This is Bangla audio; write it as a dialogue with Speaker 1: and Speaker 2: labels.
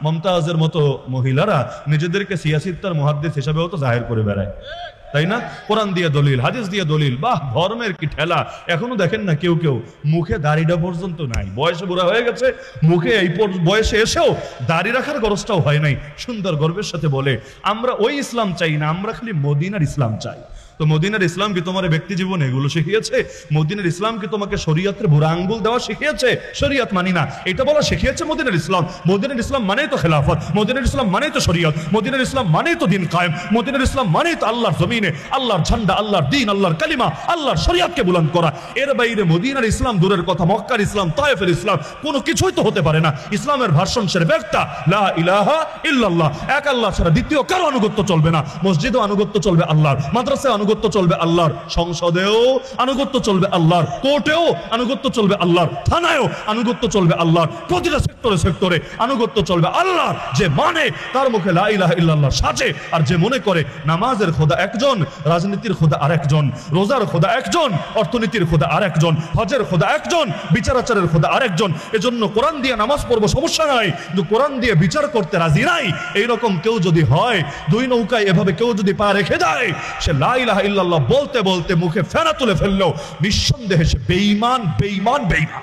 Speaker 1: মমতাজের মতো মহিলারা নিজেদেরকে সিয়াসিত্তার মুহাদ্দিস হিসেবেও তো জাহির করে বেড়ায়, তাই না? কোরআন দিয়ে দলিল, হাদিস দিয়ে দলিল, বাহ ধর্মের কি ঠেলা। এখনো দেখেন না কেউ কেউ মুখে দাড়িটা পর্যন্ত নাই, বয়সে বুড়া হয়ে গেছে, মুখে এই বয়সে এসেও দাড়ি রাখার গরজটাও হয় নাই। সুন্দর গর্বের সাথে বলে আমরা ওই ইসলাম চাই না, আমরা খালি মদিনার ইসলাম চাই। তো মদিনার ইসলাম কি তোমার ব্যক্তি জীবনে এগুলো শিখিয়েছে? মদিনার ইসলাম কি তোমাকে শরীয়তের বুড়া আঙ্গুল দেওয়া শিখিয়েছে? শরীয়ত মানি না এটা বলা শিখিয়েছে মদিনার ইসলাম? মদিনার ইসলাম মানেই তো খেলাফত, মদিনার ইসলাম মানেই তো শরীয়ত, মদিনার ইসলাম মানেই তো দিন কায়েম, মদিনার ইসলাম মানেই তো আল্লাহর জমিনে আল্লাহর ঝান্ডা, আল্লাহর দিন, আল্লাহর কালিমা, আল্লাহর শরীয়তকে বুলন্দ করা। এর বাইরে মদিনার ইসলাম দূরের কথা, মক্কার ইসলাম, তায়েফের ইসলাম কোনো কিছুই তো হতে পারে না। ইসলামের ভার্সন সেরে একটা লা ইলাহা ইল্লাল্লাহ, এক আল্লাহ ছাড়া দ্বিতীয় কারো আনুগত্য চলবে না। মসজিদেও আনুগত্য চলবে আল্লাহর, মাদ্রাসায় আনুগত্য চলবে আল্লাহর, সংসদেও আনুগত্য চলবে আল্লাহর, কোর্টেও আনুগত্য চলবে আল্লাহর, থানায়ও আনুগত্য চলবে আল্লাহর, প্রতিটা সেক্টরে সেক্টরে আনুগত্য চলবে আল্লাহর। যে মানে তার মুখে লা ইলাহা ইল্লাল্লাহ সাজে, আর যে মনে করে নামাজের খোদা একজন, রাজনীতির খোদা আরেকজন, রোজার খোদা একজন, অর্থনীতির খোদা আরেকজন, হজের খোদা একজন, বিচারাচারের খোদা আরেকজন। এজন্য কোরআন দিয়ে নামাজ পড়বো সমস্যা নাই, কিন্তু কোরআন দিয়ে বিচার করতে রাজি নাই। এইরকম কেউ যদি হয়, দুই নৌকায় এভাবে কেউ যদি পা রেখে যায়, সে লা ইলাহা ইল্লাল্লাহ বলতে বলতে মুখে ফেনা তুলে ফেললো, নিঃসন্দেহে সে বেঈমান বেঈমান বেঈমান।